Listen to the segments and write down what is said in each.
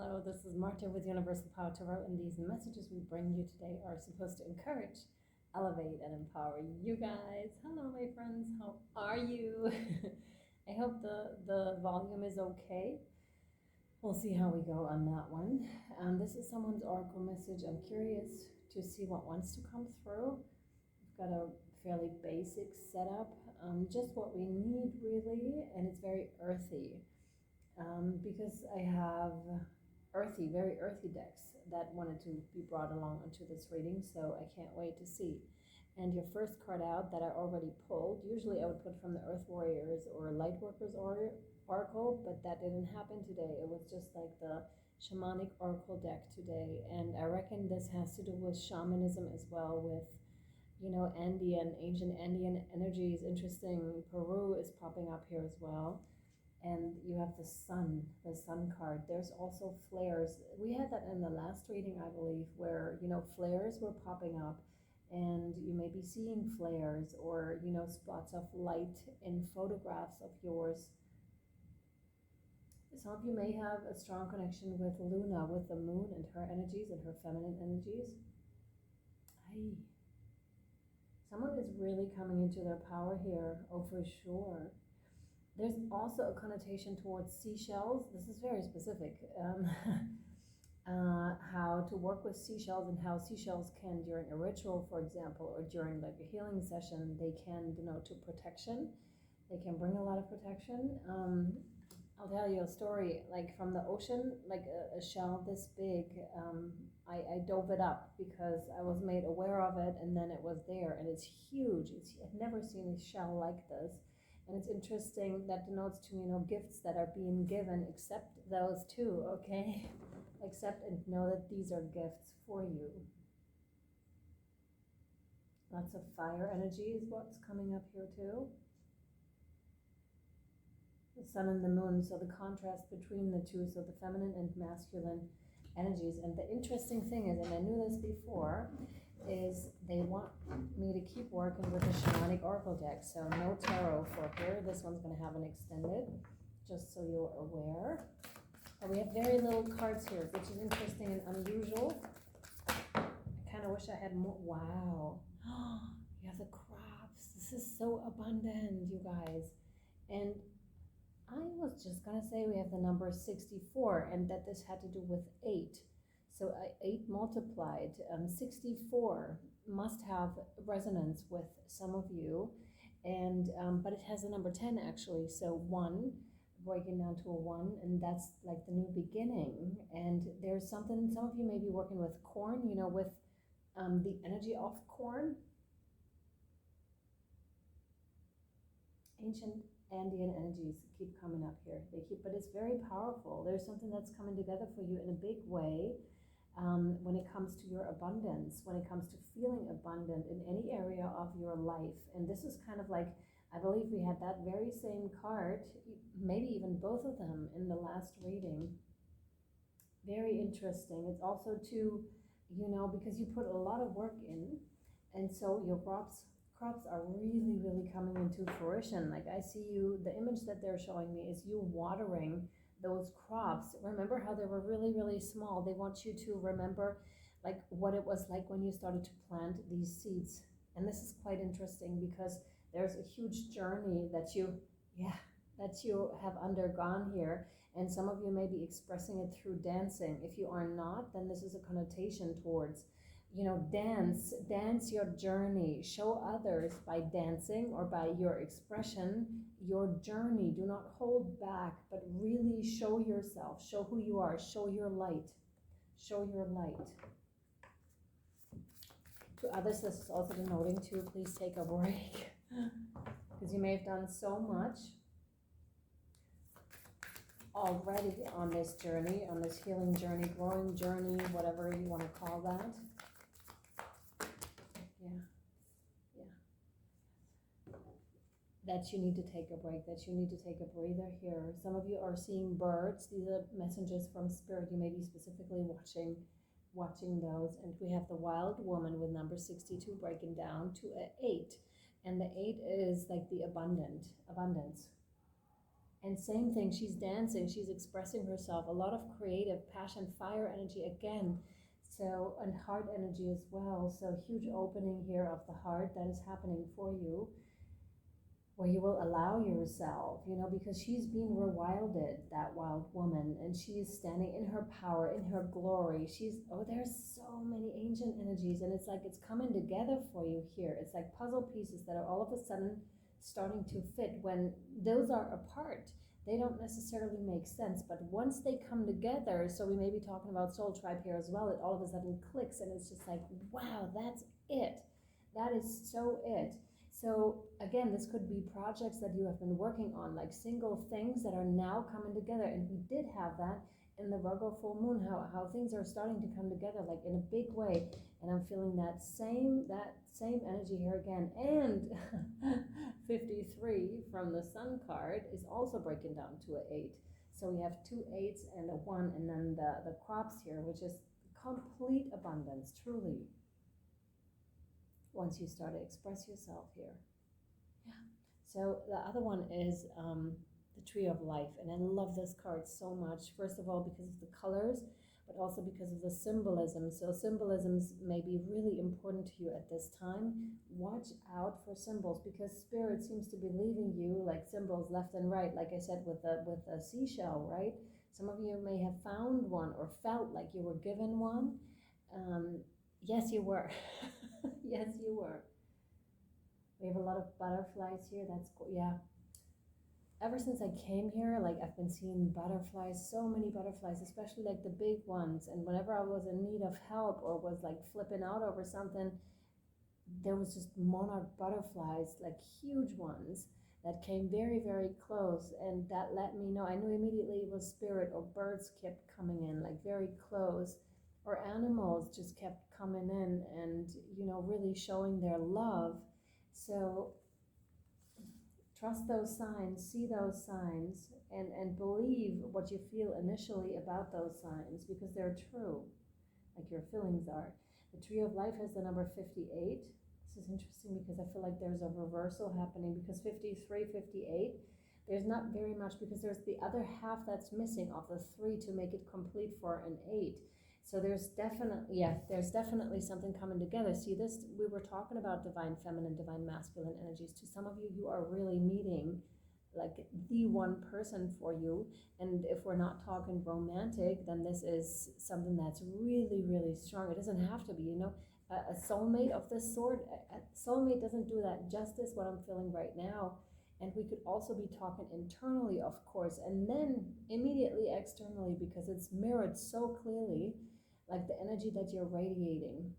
Hello, this is Marta with Universal Power Tarot, and these messages we bring you today are supposed to encourage, elevate, and empower you guys. Hello, my friends. How are you? I hope the volume is okay. We'll see how we go on that one. This is someone's oracle message. I'm curious to see what wants to come through. We've got a fairly basic setup, just what we need really, and it's very earthy. Because I have very earthy decks that wanted to be brought along into this reading, so I can't wait to see. And your first card out that I already pulled, usually I would put from the Earth Warriors or Lightworkers Oracle, but that didn't happen today. It was just like the Shamanic Oracle deck today, and I reckon this has to do with shamanism as well, with ancient Andean energies. Interesting. Peru is popping up here as well. And you have the sun card. There's also flares. We had that in the last reading, I believe, where, flares were popping up, and you may be seeing flares or, spots of light in photographs of yours. Some of you may have a strong connection with Luna, with the moon and her energies and her feminine energies. Hey. Someone is really coming into their power here, oh, for sure. There's also a connotation towards seashells. This is very specific. How to work with seashells, and how seashells can, during a ritual, for example, or during like a healing session, they can denote to protection. They can bring a lot of protection. I'll tell you a story, like from the ocean, like a shell this big. I dove it up because I was made aware of it, and then it was there, and it's huge. I've never seen a shell like this. And it's interesting, that denotes to, gifts that are being given. Accept those too, okay? Accept and know that these are gifts for you. Lots of fire energy is what's coming up here too. The sun and the moon, so the contrast between the two, so the feminine and masculine energies. And the interesting thing is, and I knew this before, is they want me to keep working with the Shamanic Oracle deck. So no tarot for here. This one's going to have an extended, just so you're aware. And we have very little cards here, which is interesting and unusual. I kind of wish I had more. Wow. You have the crops. This is so abundant, you guys. And I was just going to say we have the number 64, and that this had to do with 8. So 8 multiplied, 64 must have resonance with some of you, and but it has a number 10 actually. So 1, breaking down to a 1, and that's like the new beginning. And there's something, some of you may be working with corn, with the energy of corn. Ancient Andean energies keep coming up here. But it's very powerful. There's something that's coming together for you in a big way. When it comes to your abundance, when it comes to feeling abundant in any area of your life. And this is kind of like, I believe we had that very same card, maybe even both of them in the last reading. Very interesting. It's also too, because you put a lot of work in, and so your crops are really, really coming into fruition. Like I see you, the image that they're showing me is you watering those crops. Remember how they were really, really small. They want you to remember like what it was like when you started to plant these seeds. And this is quite interesting because there's a huge journey that you have undergone here. And some of you may be expressing it through dancing. If you are not, then this is a connotation towards, dance your journey. Show others by dancing or by your expression your journey. Do not hold back, but really show yourself. Show who you are. Show your light. Show your light. To others, this is also denoting to please take a break because you may have done so much already on this journey, on this healing journey, growing journey, whatever you want to call that. That you need to take a break, that you need to take a breather here. Some of you are seeing birds. These are messages from spirit. You may be specifically watching those. And we have the wild woman with number 62 breaking down to an 8. And the 8 is like the abundance. And same thing, she's dancing, she's expressing herself, a lot of creative passion, fire energy again. So, and heart energy as well. So huge opening here of the heart that is happening for you, where you will allow yourself, because she's being rewilded, that wild woman, and she's standing in her power, in her glory. There's so many ancient energies, and it's like it's coming together for you here. It's like puzzle pieces that are all of a sudden starting to fit. When those are apart, they don't necessarily make sense, but once they come together, so we may be talking about soul tribe here as well, it all of a sudden clicks, and it's just like, wow, that's it. That is so it. So again, this could be projects that you have been working on, like single things that are now coming together. And we did have that in the Virgo full moon, how things are starting to come together, like in a big way. And I'm feeling that same energy here again. And 53 from the Sun card is also breaking down to an 8. So we have 2 8s and a 1, and then the crops here, which is complete abundance, truly. Once you start to express yourself here. Yeah. So the other one is the Tree of Life. And I love this card so much. First of all, because of the colors, but also because of the symbolism. So symbolisms may be really important to you at this time. Watch out for symbols, because Spirit seems to be leaving you like symbols left and right. Like I said, with a seashell, right? Some of you may have found one or felt like you were given one. Yes, you were. Yes, you were. We have a lot of butterflies here. That's cool. Yeah. Ever since I came here, like I've been seeing butterflies, so many butterflies, especially like the big ones. And whenever I was in need of help or was like flipping out over something, there was just monarch butterflies, like huge ones that came very, very close. And that let me know, I knew immediately it was Spirit, or birds kept coming in like very close. Or animals just kept coming in and, really showing their love. So trust those signs, see those signs, and believe what you feel initially about those signs, because they're true, like your feelings are. The Tree of Life has the number 58. This is interesting because I feel like there's a reversal happening, because 53, 58, there's not very much, because there's the other half that's missing of the 3 to make it complete for an 8. So there's definitely something coming together. See this, we were talking about divine feminine, divine masculine energies. To some of you, you are really meeting like the one person for you. And if we're not talking romantic, then this is something that's really, really strong. It doesn't have to be, a soulmate of this sort. A soulmate doesn't do that justice, what I'm feeling right now. And we could also be talking internally, of course, and then immediately externally, because it's mirrored so clearly, like the energy that you're radiating,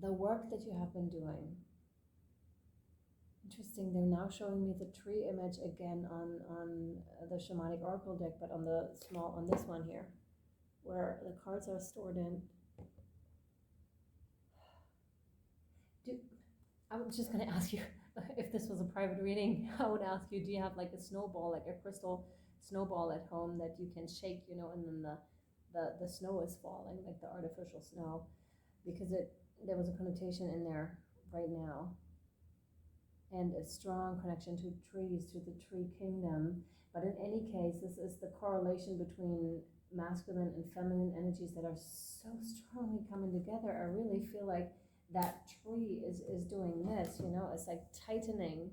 the work that you have been doing. Interesting, they're now showing me the tree image again on the shamanic oracle deck, but on this one here, where the cards are stored in. I was just going to ask you, if this was a private reading, I would ask you, do you have like a snowball, like a crystal snowball at home that you can shake, and then the snow is falling, like the artificial snow, because there was a connotation in there right now, and a strong connection to trees, to the tree kingdom. But in any case, this is the correlation between masculine and feminine energies that are so strongly coming together. I really feel like that tree is doing this, it's like tightening.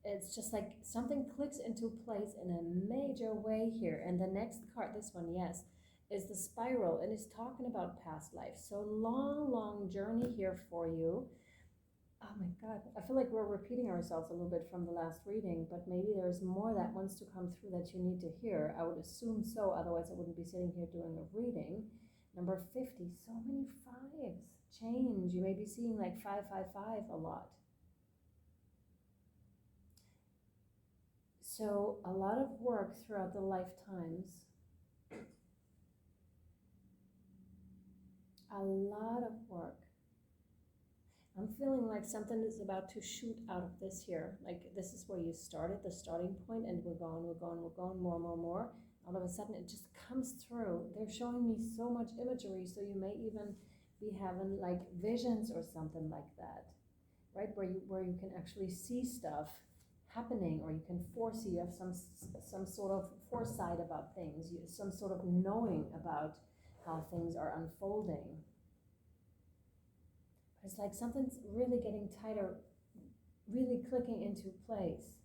It's just like something clicks into place in a major way here. And the next card, this one, yes, is the spiral, and it's talking about past life. So long journey here for you. Oh my God, I feel like we're repeating ourselves a little bit from the last reading, but maybe there's more that wants to come through that you need to hear. I would assume so, otherwise I wouldn't be sitting here doing a reading. Number 50, so many 5s. Change, you may be seeing like 555 a lot. So a lot of work throughout the lifetimes. A lot of work. I'm feeling like something is about to shoot out of this here. Like this is where you started, the starting point, and we're going, more. All of a sudden it just comes through. They're showing me so much imagery, so you may even be having like visions or something like that, right? Where you can actually see stuff happening, or you can foresee, you have some sort of foresight about things, some sort of knowing about how things are unfolding. But it's like something's really getting tighter, really clicking into place.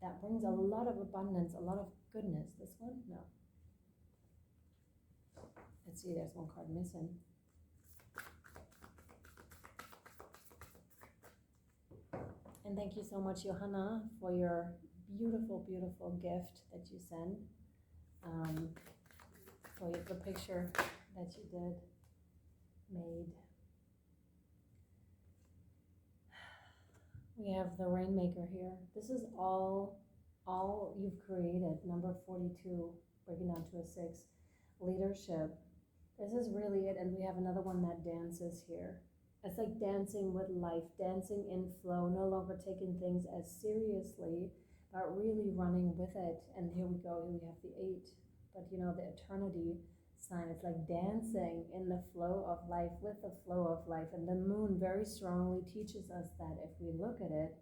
That brings a lot of abundance, a lot of goodness. This one? No. Let's see, there's one card missing. And thank you so much, Johanna, for your beautiful, beautiful gift that you send. For the picture that you made. We have the Rainmaker here. This is all you've created. Number 42, breaking down to a 6. Leadership. This is really it. And we have another one that dances here. It's like dancing with life, dancing in flow, no longer taking things as seriously, but really running with it. And here we go, here we have the 8. But you know, the eternity sign, it's like dancing in the flow of life, with the flow of life. And the moon very strongly teaches us that if we look at it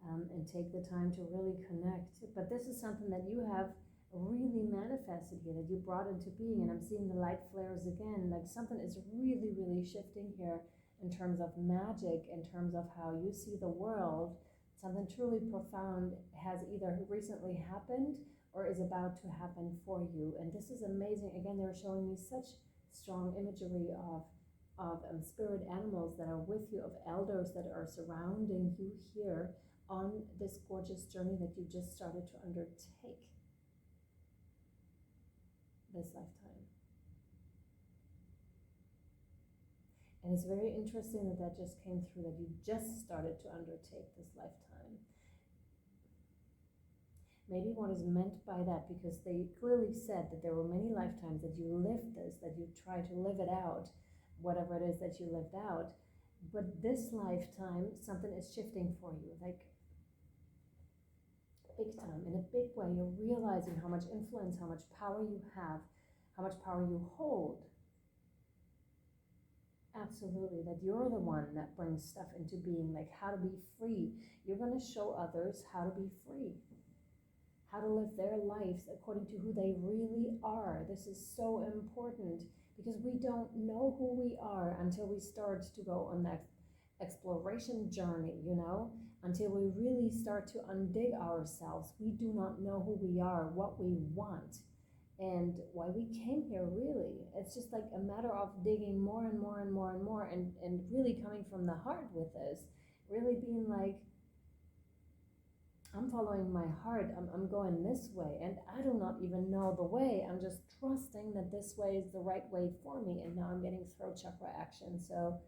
and take the time to really connect. But this is something that you have really manifested here, that you brought into being. And I'm seeing the light flares again, like something is really, really shifting here in terms of magic, in terms of how you see the world. Something truly profound has either recently happened or is about to happen for you. And this is amazing. Again, they're showing me such strong imagery of spirit animals that are with you, of elders that are surrounding you here on this gorgeous journey that you just started to undertake this lifetime. And it's very interesting that that just came through, that you just started to undertake this lifetime. Maybe what is meant by that, because they clearly said that there were many lifetimes that you lived this, that you tried to live it out, whatever it is that you lived out. But this lifetime, something is shifting for you, like big time, in a big way. You're realizing how much influence, how much power you have, how much power you hold. Absolutely, that you're the one that brings stuff into being, like how to be free. You're going to show others how to be free, how to live their lives according to who they really are. This is so important, because we don't know who we are until we start to go on that exploration journey, you know, until we really start to undig ourselves. We do not know who we are, what we want, and why we came here, really. It's just like a matter of digging more and more and more and more, and really coming from the heart with this, really being like, I'm following my heart, I'm going this way, and I do not even know the way. I'm just trusting that this way is the right way for me. And now I'm getting throat chakra action. So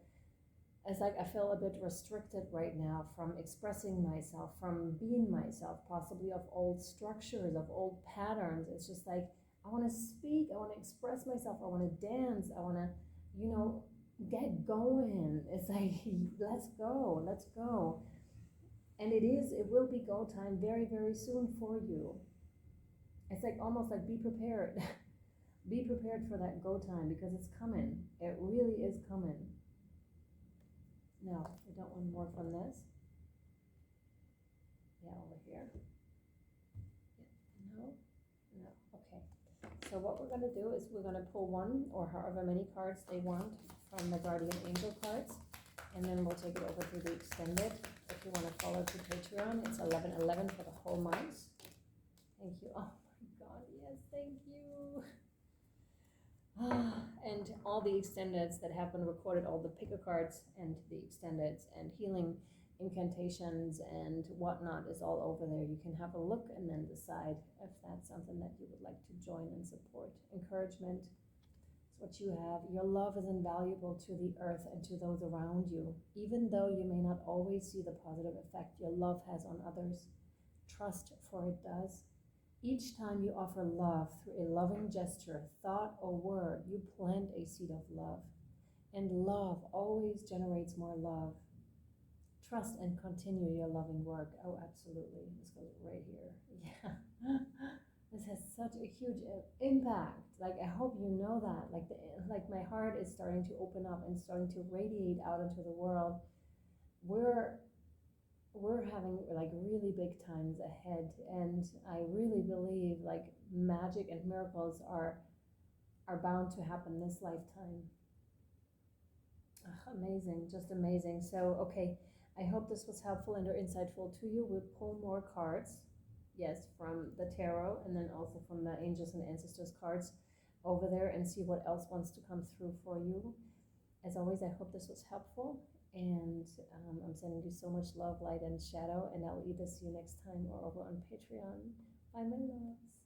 it's like I feel a bit restricted right now from expressing myself, from being myself, possibly of old structures, of old patterns. It's just like, I want to speak, I want to express myself, I want to dance, I want to, you know, get going. It's like, let's go, let's go. And it will be go time very, very soon for you. It's like almost like be prepared. Be prepared for that go time, because it's coming. It really is coming. Now, we don't want more from this. Yeah, over here. Yeah. No, okay. So what we're going to do is we're going to pull one or however many cards they want from the Guardian Angel cards, and then we'll take it over to the extended. If you want to follow to Patreon, it's 11/11 for the whole month. Thank you. Oh my God, yes, thank you. And all the extendeds that have been recorded, all the picker cards and the extendeds and healing incantations and whatnot is all over there. You can have a look and then decide if that's something that you would like to join and support. Encouragement is what you have. Your love is invaluable to the earth and to those around you. Even though you may not always see the positive effect your love has on others, trust, for it does. Each time you offer love through a loving gesture, thought, or word, you plant a seed of love. And love always generates more love. Trust and continue your loving work. Oh, absolutely. This goes right here. Yeah. This has such a huge impact. Like, I hope you know that. Like my heart is starting to open up and starting to radiate out into the world. We're we're having like really big times ahead, and I really believe like magic and miracles are bound to happen this lifetime. Ugh, amazing, just amazing. So, okay, I hope this was helpful and or insightful to you. We'll pull more cards, yes, from the tarot and then also from the angels and ancestors cards over there and see what else wants to come through for you. As always, I hope this was helpful, and I'm sending you so much love, light, and shadow, and I'll either see you next time or over on Patreon. Bye, my loves.